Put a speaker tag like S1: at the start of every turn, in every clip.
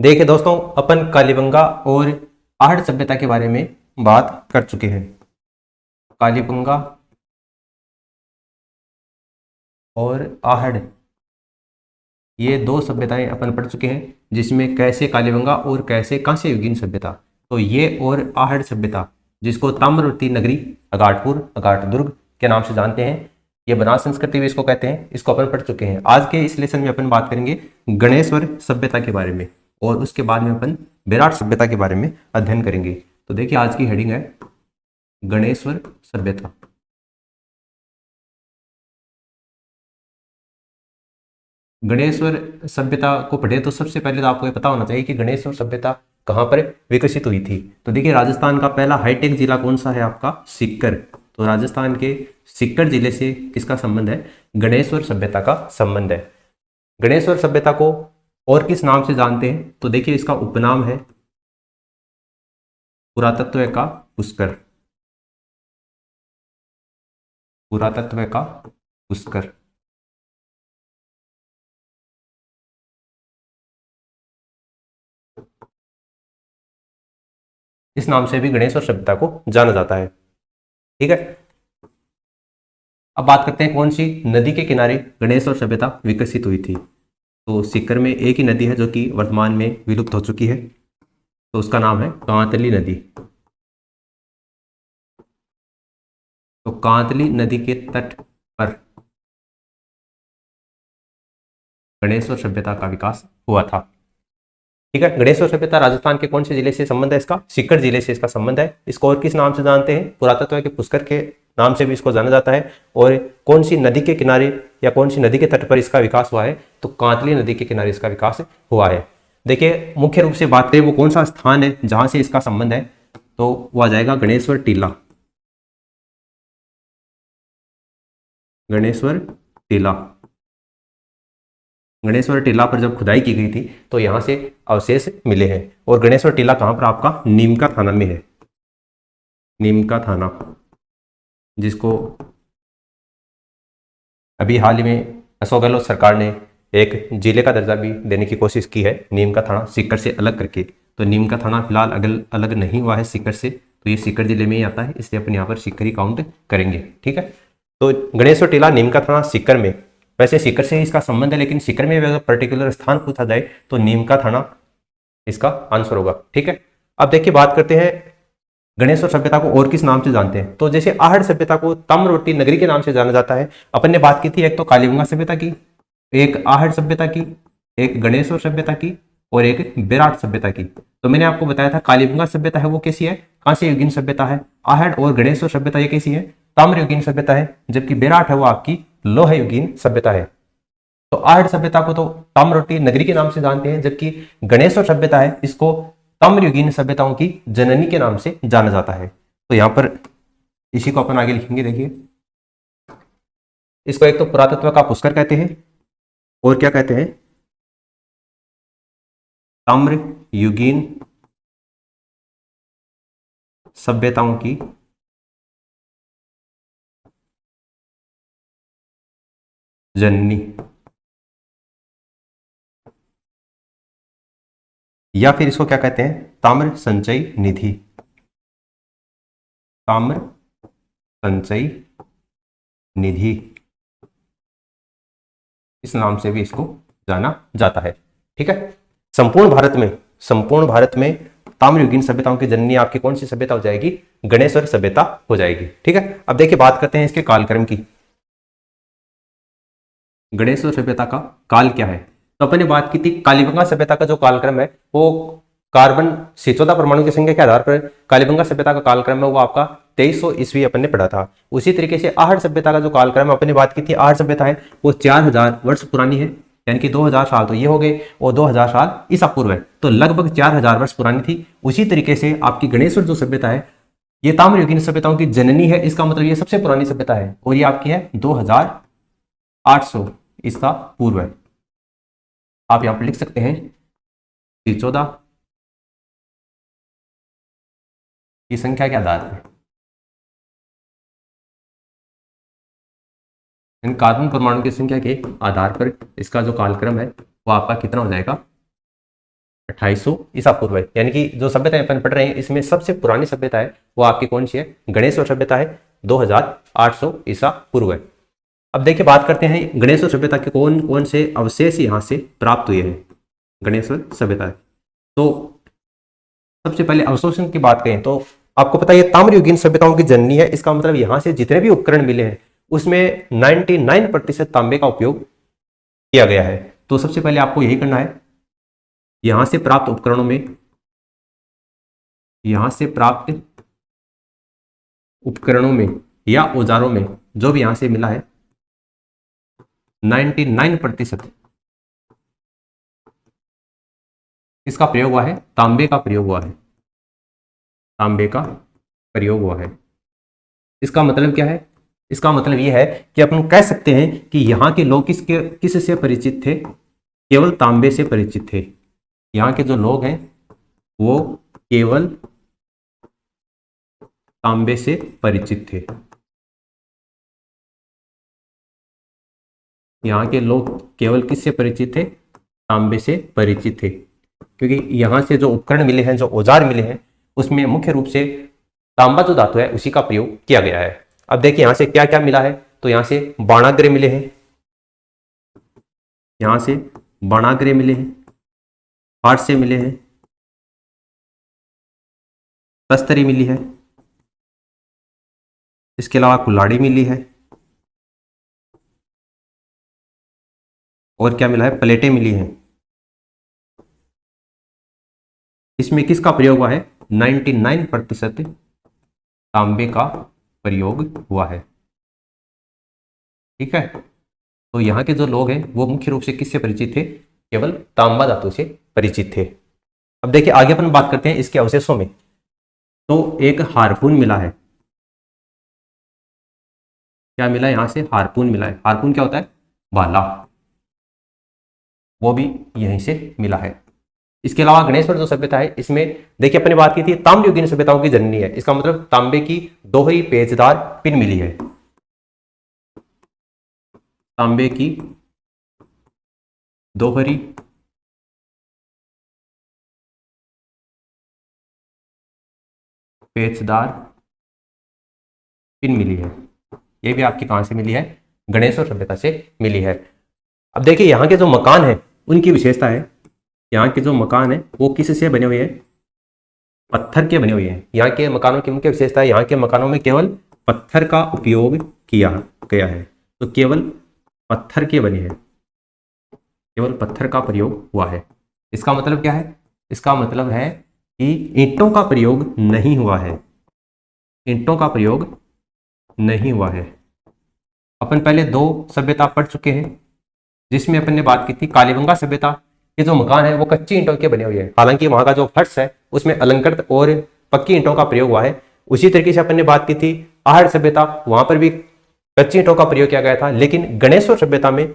S1: देखिए दोस्तों, अपन कालीबंगा और आहड़ सभ्यता के बारे में बात कर चुके हैं। कालीबंगा और आहड़, ये दो सभ्यताएं अपन पढ़ चुके हैं, जिसमें कैसे कालीबंगा और कैसे कांस्य युगीन सभ्यता। तो ये और आहड़ सभ्यता, जिसको ताम्रवर्ती नगरी अगाटपुर अगाट दुर्ग के नाम से जानते हैं, ये बनास संस्कृति भी इसको कहते हैं, इसको अपन पढ़ चुके हैं। आज के इस लेसन में अपन बात करेंगे गणेश्वर सभ्यता के बारे में, और उसके बाद में अपन विराट सभ्यता के बारे में अध्ययन करेंगे। तो देखिए, आज की हेडिंग है गणेश्वर सभ्यता। गणेश्वर सभ्यता को पढ़े तो सबसे पहले तो आपको ये पता होना चाहिए कि गणेश्वर सभ्यता कहाँ पर विकसित हुई थी। तो देखिए, राजस्थान का पहला हाईटेक जिला कौन सा है? आपका सीकर। तो राजस्थान के सीकर जिले से किसका संबंध है? गणेश्वर सभ्यता का संबंध है। गणेश्वर सभ्यता को और किस नाम से जानते हैं? तो देखिए, इसका उपनाम है पुरातत्व का पुष्कर। पुरातत्व का पुष्कर। इस नाम से भी गणेश्वर सभ्यता को जाना जाता है। ठीक है, अब बात करते हैं कौन सी नदी के किनारे गणेश्वर सभ्यता विकसित हुई थी। तो सीकर में एक ही नदी है जो कि वर्तमान में विलुप्त हो चुकी है, तो उसका नाम है कांतली नदी। तो कांतली नदी के तट पर गणेश्वर सभ्यता का विकास हुआ था। ठीक है, गणेश्वर सभ्यता राजस्थान के कौन से जिले से संबंध है? इसका सीकर जिले से इसका संबंध है। इसको और किस नाम से जानते हैं? पुरातत्व के पुष्कर के नाम से भी इसको जाना जाता है। और कौन सी नदी के किनारे या कौन सी नदी के तट पर इसका विकास हुआ है? तो कांतली नदी के किनारे इसका विकास हुआ है। देखिए, मुख्य रूप से बात करें वो कौन सा स्थान है जहां से इसका संबंध है, तो वो आ जाएगा गणेश्वर टीला। गणेश्वर टीला। गणेश्वर टीला पर जब खुदाई की गई थी तो यहां से अवशेष मिले हैं। और गणेश्वर टीला कहां पर? आपका नीमका थाना में है। नीमका थाना, जिसको अभी हाल ही में अशोक गहलोत सरकार ने एक जिले का दर्जा भी देने की कोशिश की है, नीमका थाना सीकर से अलग करके। तो नीमका थाना फिलहाल अलग नहीं हुआ है सीकर से, तो ये सीकर जिले में ही आता है, इसलिए अपन यहाँ पर सीकर ही काउंट करेंगे। ठीक है, तो गणेश्वर टीला नीमका थाना सीकर में, वैसे सीकर से ही इसका संबंध है, लेकिन सीकर में अगर पर्टिकुलर स्थान पूछा जाए तो नीमका थाना इसका आंसर होगा। ठीक है, अब देखिए, बात करते हैं गणेश्वर सभ्यता को और किस नाम से जानते हैं। तो जैसे आहड़ सभ्यता को ताम्रवर्ती नगरी के नाम से जाना जाता है। अपन ने बात की थी एक तो कालीबंगा सभ्यता की, एक आहड़ सभ्यता की, एक गणेश्वर सभ्यता की, और एक विराट सभ्यता की। तो मैंने आपको बताया था कालीबंगा सभ्यता है वो कैसी है? कांस्य युगीन सभ्यता है। आहड़ और गणेश्वर सभ्यता ये कैसी है? ताम्र युगीन सभ्यता है। जबकि विराट है वो आपकी लोह युगीन सभ्यता है। तो आहड़ सभ्यता को तो ताम्रवर्ती नगरी के नाम से जानते हैं, जबकि गणेश्वर सभ्यता है इसको ताम्रयुगीन सभ्यताओं की जननी के नाम से जाना जाता है। तो यहां पर इसी को अपन आगे लिखेंगे। देखिए, इसको एक तो पुरातत्व का पुष्कर कहते हैं, और क्या कहते हैं? ताम्रयुगीन सभ्यताओं की जननी, या फिर इसको क्या कहते हैं? ताम्र संचय निधि। ताम्र संचय निधि, इस नाम से भी इसको जाना जाता है। ठीक है, संपूर्ण भारत में ताम्रयुगीन सभ्यताओं की जननी आपकी कौन सी सभ्यता हो जाएगी? गणेश्वर सभ्यता हो जाएगी। ठीक है, अब देखिए, बात करते हैं इसके कालक्रम की। गणेश्वर सभ्यता का काल क्या है? तो अपन ने बात की थी कालीबंगा सभ्यता का जो कालक्रम है वो कार्बन 14 परमाणु की संख्या के आधार पर कालीबंगा सभ्यता का कालक्रम है वो आपका 2300 ईस्वी अपन ने पढ़ा था। उसी तरीके से आहड़ सभ्यता का जो कालक्रम अपन ने बात की थी, आहड़ सभ्यता है वो 4000 वर्ष पुरानी है, यानी कि 2000 साल तो ये हो गए और 2000 साल ईसा पूर्व है, तो लगभग 4000 वर्ष पुरानी थी। उसी तरीके से आपकी गणेश्वर जो सभ्यता है ये ताम्रयुगीन सभ्यताओं की जननी है, इसका मतलब ये सबसे पुरानी सभ्यता है, और ये आपकी है 2800 ईसा पूर्व है। आप यहां पर लिख सकते हैं 14 की संख्या के आधार पर इन कार्बन परमाणु की संख्या के आधार पर इसका जो कालक्रम है वो आपका कितना हो जाएगा? 250 ईसा पूर्व है। यानी कि जो सभ्यता अपन पढ़ रहे हैं इसमें सबसे पुरानी सभ्यता है वो आपकी कौन सी है, गणेश्वर सभ्यता है, 2800 ईसा पूर्व है। अब देखिए बात करते हैं गणेश्वर सभ्यता के कौन कौन से अवशेष यहाँ से प्राप्त हुए हैं गणेश्वर सभ्यता। तो सबसे पहले अवशोषण की बात करें तो आपको पता है ताम्रयुगीन सभ्यताओं की जननी है। इसका मतलब यहाँ से जितने भी उपकरण मिले हैं उसमें 99% तांबे का उपयोग किया गया है। तो सबसे पहले आपको यही करना है, यहां से प्राप्त उपकरणों में, यहां से प्राप्त उपकरणों में या औजारों में जो भी यहां से मिला है 99% इसका प्रयोग हुआ है, तांबे का प्रयोग हुआ है, तांबे का प्रयोग हुआ है। इसका मतलब क्या है, इसका मतलब यह है कि अपन कह सकते हैं कि यहाँ के लोग किससे परिचित थे, केवल तांबे से परिचित थे। यहाँ के जो लोग हैं वो केवल तांबे से परिचित थे। यहाँ के लोग केवल किससे परिचित थे, तांबे से परिचित थे, क्योंकि यहाँ से जो उपकरण मिले हैं, जो औजार मिले हैं उसमें मुख्य रूप से तांबा जो धातु है उसी का प्रयोग किया गया है। अब देखिए यहाँ से क्या क्या मिला है, तो यहाँ से बाणाग्र मिले हैं, यहाँ से बाणाग्र मिले हैं, हाथ से मिले हैं, तस्तरी मिली है, इसके अलावा कुल्हाड़ी मिली है, और क्या मिला है, प्लेटें मिली हैं। इसमें किसका प्रयोग हुआ है, 99% तांबे का प्रयोग हुआ है। ठीक है, तो यहाँ के जो लोग हैं वो मुख्य रूप से किससे परिचित थे, केवल तांबा धातु से परिचित थे। अब देखिए आगे अपन बात करते हैं इसके अवशेषों में। तो एक हारपून मिला है, क्या मिला है, यहां से हारपून मिला है। हारपून क्या होता है, भाला, वो भी यहीं से मिला है। इसके अलावा गणेश्वर जो सभ्यता है इसमें देखिए अपने बात की थी ताम्रयुगीन सभ्यताओं की जननी है। इसका मतलब तांबे की दोहरी पेचदार पिन मिली है, तांबे की दोहरी पेचदार पिन मिली है। ये भी आपकी कहां से मिली है, गणेश्वर सभ्यता से मिली है। अब देखिए यहाँ के जो मकान है उनकी विशेषता है, यहाँ के जो मकान है वो किससे बने हुए हैं, पत्थर के बने हुए हैं। यहाँ के मकानों की मुख्य विशेषता है, यहाँ के मकानों में केवल पत्थर का उपयोग किया गया है। तो केवल पत्थर के बने हैं, केवल पत्थर का प्रयोग हुआ है। इसका मतलब क्या है, इसका मतलब है कि ईंटों का प्रयोग नहीं हुआ है, ईंटों का प्रयोग नहीं हुआ है। अपन पहले दो सभ्यता पढ़ चुके हैं जिसमें अपन ने बात की थी कालीबंगा सभ्यता के जो मकान है वो कच्ची ईंटों के बने हुए हैं, हालांकि वहां का जो फर्श है उसमें अलंकृत और पक्की ईंटों का प्रयोग हुआ है। उसी तरीके से अपन ने बात की थी आहड़ सभ्यता, वहां पर भी कच्ची ईंटों का प्रयोग किया गया था, लेकिन गणेश्वर सभ्यता में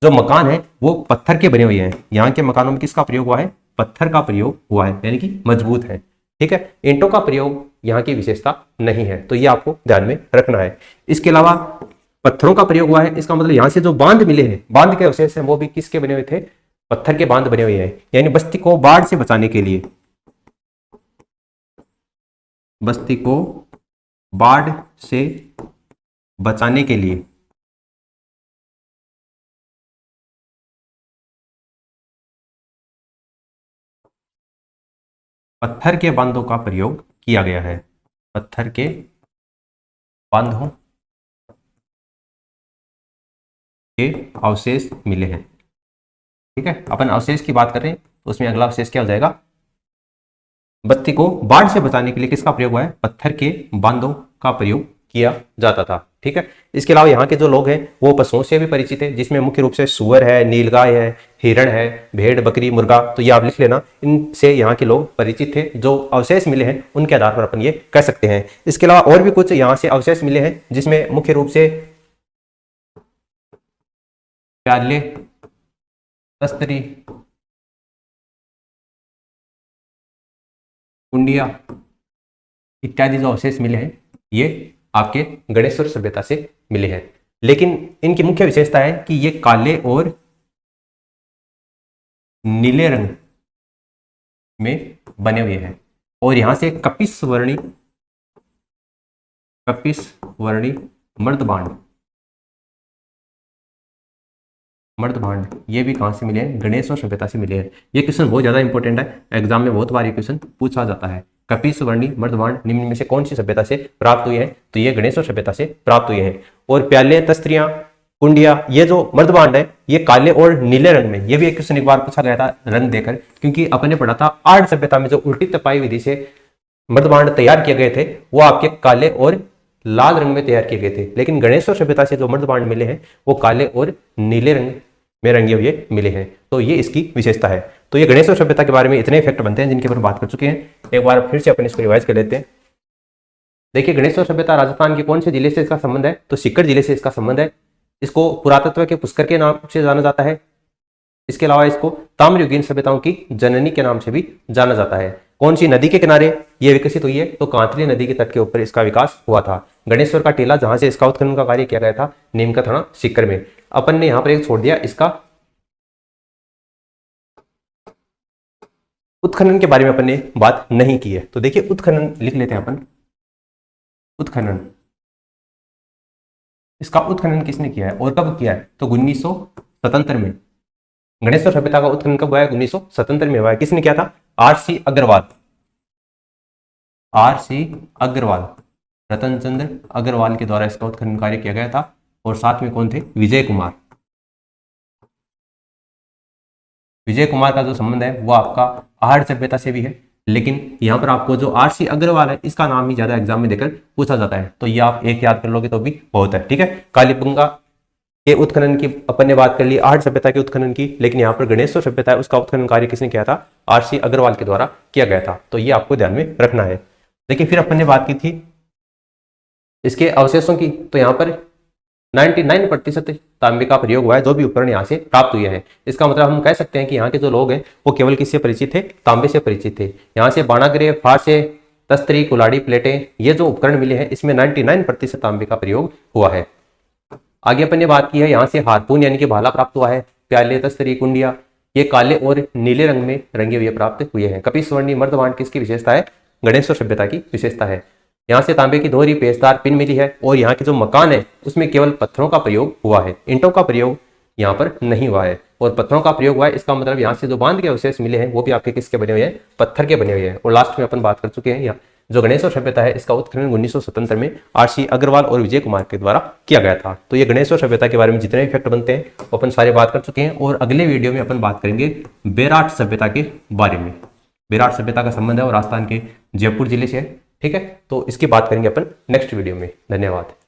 S1: जो मकान है वो पत्थर के बने हुए हैं। यहाँ के मकानों में किसका प्रयोग हुआ है, पत्थर का प्रयोग हुआ है, यानी कि मजबूत है। ठीक है, ईंटों का प्रयोग यहाँ की विशेषता नहीं है, तो ये आपको ध्यान में रखना है। इसके अलावा पत्थरों का प्रयोग हुआ है, इसका मतलब यहाँ से जो बांध मिले हैं, बांध के अवशेष हैं वो भी किसके बने हुए थे, पत्थर के बांध बने हुए हैं। यानी बस्ती को बाढ़ से बचाने के लिए, बस्ती को बाढ़ से बचाने के लिए पत्थर के बांधों का प्रयोग किया गया है, पत्थर के बांधों के अवशेष मिले हैं। ठीक है, अपन अवशेष की बात कर रहे हैं तो उसमें अगला अवशेष क्या हो जाएगा, बस्ती को बाढ़ से बचाने के लिए किसका प्रयोग हुआ है, पत्थर के बांधों का प्रयोग किया जाता था। ठीक है, इसके अलावा यहाँ के जो लोग हैं वो पशुओं से भी परिचित है, जिसमें मुख्य रूप से सुअर है, नीलगाय है, हिरण है, भेड़, बकरी, मुर्गा। तो ये आप लिख लेना, इनसे यहाँ के लोग परिचित थे। जो अवशेष मिले हैं उनके आधार पर अपन ये कह सकते हैं। इसके अलावा और भी कुछ यहाँ से अवशेष मिले हैं जिसमें मुख्य रूप से प्याले, तस्तरी, कुंडिया इत्यादि जो अवशेष मिले हैं ये आपके गणेश्वर सभ्यता से मिले हैं। लेकिन इनकी मुख्य विशेषता है कि ये काले और नीले रंग में बने हुए हैं। और यहां से कपिस वर्णी मर्दभांड ये भी कहां से मिले हैं? गणेश और सभ्यता से मिले हैं। ये क्वेश्चन बहुत ज्यादा इंपॉर्टेंट है, एग्जाम में बहुत बार ये क्वेश्चन पूछा जाता है। कपिस वर्णी मर्दभांड निम्न में से कौन सी सभ्यता से प्राप्त हुए हैं? तो ये गणेश और सभ्यता से प्राप्त हुए हैं। और प्याले, तस्त्रियां, कुंडिया, ये जो मर्दभांड है ये काले और नीले रंग में, ये भी एक क्वेश्चन एक बार पूछा गया था रंग देकर, क्योंकि अपने पढ़ा था आर्य सभ्यता में जो उल्टी तपाई विधि से मर्दभांड तैयार किए गए थे वो आपके काले और लाल रंग में तैयार किए गए थे। लेकिन गणेश और सभ्यता से जो मर्दभांड मिले हैं वो काले और नीले रंग में रंगे हुए मिले हैं। तो ये इसकी विशेषता है। तो ये गणेश और सभ्यता के बारे में इतने फैक्ट बनते हैं जिनके ऊपर बात कर चुके हैं। एक बार फिर से अपन इसको रिवाइज कर लेते हैं। देखिए, गणेश और सभ्यता राजस्थान के कौन से जिले से इसका संबंध है? तो सीकर जिले से इसका संबंध है। इसको पुरातत्व के पुष्कर के नाम से जाना जाता है। इसके अलावा इसको ताम्रयुगीन सभ्यताओं की जननी के नाम से भी जाना जाता है। कौन सी नदी के किनारे ये विकसित हुई है? तो कांतली नदी के तट के ऊपर इसका विकास हुआ था। गणेश्वर का टीला जहां से इसका उत्खनन का कार्य किया गया था, नीम का थाना सीकर में। अपन ने यहां पर एक छोड़ दिया, इसका उत्खनन के बारे में अपन ने बात नहीं की है। तो देखिए, उत्खनन लिख लेते हैं अपन। उत्खनन, इसका उत्खनन किसने किया है और कब किया है? तो 1977 में। गणेश और सभ्यता का उत्खनन कब हुआ है? 1977 में हुआ है। किसने किया था? आर.सी. अग्रवाल, रतन चंद्र अग्रवाल के द्वारा इसका उत्खनन कार्य किया गया था। और साथ में कौन थे? विजय कुमार का जो संबंध है वो आपका आर्य सभ्यता से भी है। लेकिन यहाँ पर आपको जो आर.सी. अग्रवाल है इसका नाम ही ज्यादा एग्जाम में देकर पूछा जाता है। तो ये आप एक याद कर लोगे तो भी बहुत है। ठीक है, कालीबंगा के उत्खनन की अपन ने बात कर ली, आर्य सभ्यता के उत्खनन की। लेकिन यहाँ पर गणेश और सभ्यता है उसका उत्खनन कार्य किसने किया था? आर.सी. अग्रवाल के द्वारा किया गया था। तो ये आपको ध्यान में रखना है। देखिए, फिर अपन ने बात की थी इसके अवशेषों की। तो यहाँ पर 99% तांबे का प्रयोग हुआ है, जो भी उपकरण यहाँ से प्राप्त हुए हैं। इसका मतलब हम कह सकते हैं कि यहाँ के जो लोग हैं वो केवल किससे परिचित थे? तांबे से परिचित थे। यहाँ से बाणाग्रे, फासे, तस्तरी, कुल्हाड़ी, प्लेटें, ये जो उपकरण मिले हैं इसमें 99% तांबे का प्रयोग हुआ है। आगे अपन ने बात की है, यहाँ से हारपून यानी कि भाला प्राप्त हुआ है। प्याले, तस्तरी, कुंडिया ये काले और नीले रंग में रंगे हुए प्राप्त हुए हैं। कपिस वर्णी मर्दभांड किसकी विशेषता है? गणेश और सभ्यता की विशेषता है। यहाँ से तांबे की दोहरी पेचदार पिन मिली है। और यहाँ के जो मकान है उसमें केवल पत्थरों का प्रयोग हुआ है, ईंटों का प्रयोग यहाँ पर नहीं हुआ है। और पत्थरों का प्रयोग हुआ है, इसका मतलब यहाँ से जो बांध के अवशेष मिले हैं वो भी आपके किसके बने हुए हैं? पत्थर के बने हुए हैं। और लास्ट में अपन बात कर चुके हैं, यहाँ जो गणेश और सभ्यता है इसका उत्खनन 1977 में आर.सी. अग्रवाल और विजय कुमार के द्वारा किया गया था। तो ये गणेश और सभ्यता के बारे में जितने भी फैक्ट बनते हैं वो अपन सारे बात कर चुके हैं। और अगले वीडियो में अपन बात करेंगे बेराट सभ्यता के बारे में। बेराट सभ्यता का संबंध है और राजस्थान के जयपुर जिले से है। ठीक है, तो इसकी बात करेंगे अपन नेक्स्ट वीडियो में। धन्यवाद।